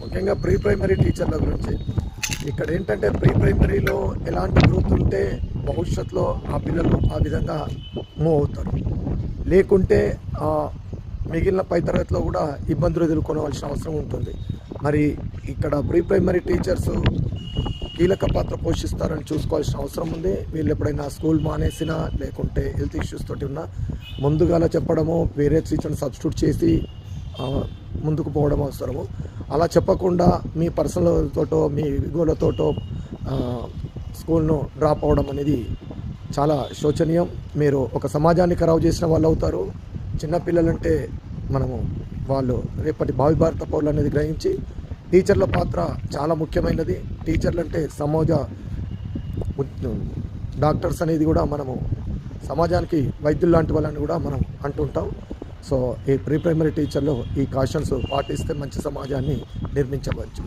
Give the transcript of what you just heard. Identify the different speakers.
Speaker 1: ముఖ్యంగా pre primary టీచర్ల గురించి. ఇక్కడ ఏంటంటే ప్రీ ప్రైమరీలో ఎలాంటి గ్రోత్ ఉంటే భవిష్యత్తులో ఆ పిల్లలు ఆ విధంగా మూవ్ అవుతారు. లేకుంటే మిగిలిన పై తరగతిలో కూడా ఇబ్బందులు ఎదుర్కొనవలసిన అవసరం ఉంటుంది. మరి ఇక్కడ ప్రీ ప్రైమరీ టీచర్స్ కీలక పాత్ర పోషిస్తారని చూసుకోవాల్సిన అవసరం ఉంది. వీళ్ళు ఎప్పుడైనా స్కూల్ మానేసినా లేకుంటే హెల్త్ ఇష్యూస్ తోటి ఉన్నా ముందుగాల చెప్పడము, వేరే టీచర్ని సబ్స్టిట్యూట్ చేసి ముందుకు పోవడం అవసరము. అలా చెప్పకుండా మీ పర్సనల్తోటో మీ విగోలతోటో స్కూల్ను డ్రాప్ అవ్వడం అనేది చాలా శోచనీయం. మీరు ఒక సమాజాన్ని ఖరాబు చేసిన వాళ్ళు అవుతారు. చిన్నపిల్లలంటే వాళ్ళు రేపటి భావి భారత పౌరులు అనేది గ్రహించి టీచర్ల పాత్ర చాలా ముఖ్యమైనది. టీచర్లు అంటే సమాజ డాక్టర్స్ అనేది కూడా మనము సమాజానికి వైద్యులు లాంటి వాళ్ళని కూడా మనం అంటుంటాం. సో ఈ ప్రీ ప్రైమరీ టీచర్లు ఈ కాషన్స్ పాటిస్తే మంచి సమాజాన్ని నిర్మించవచ్చు.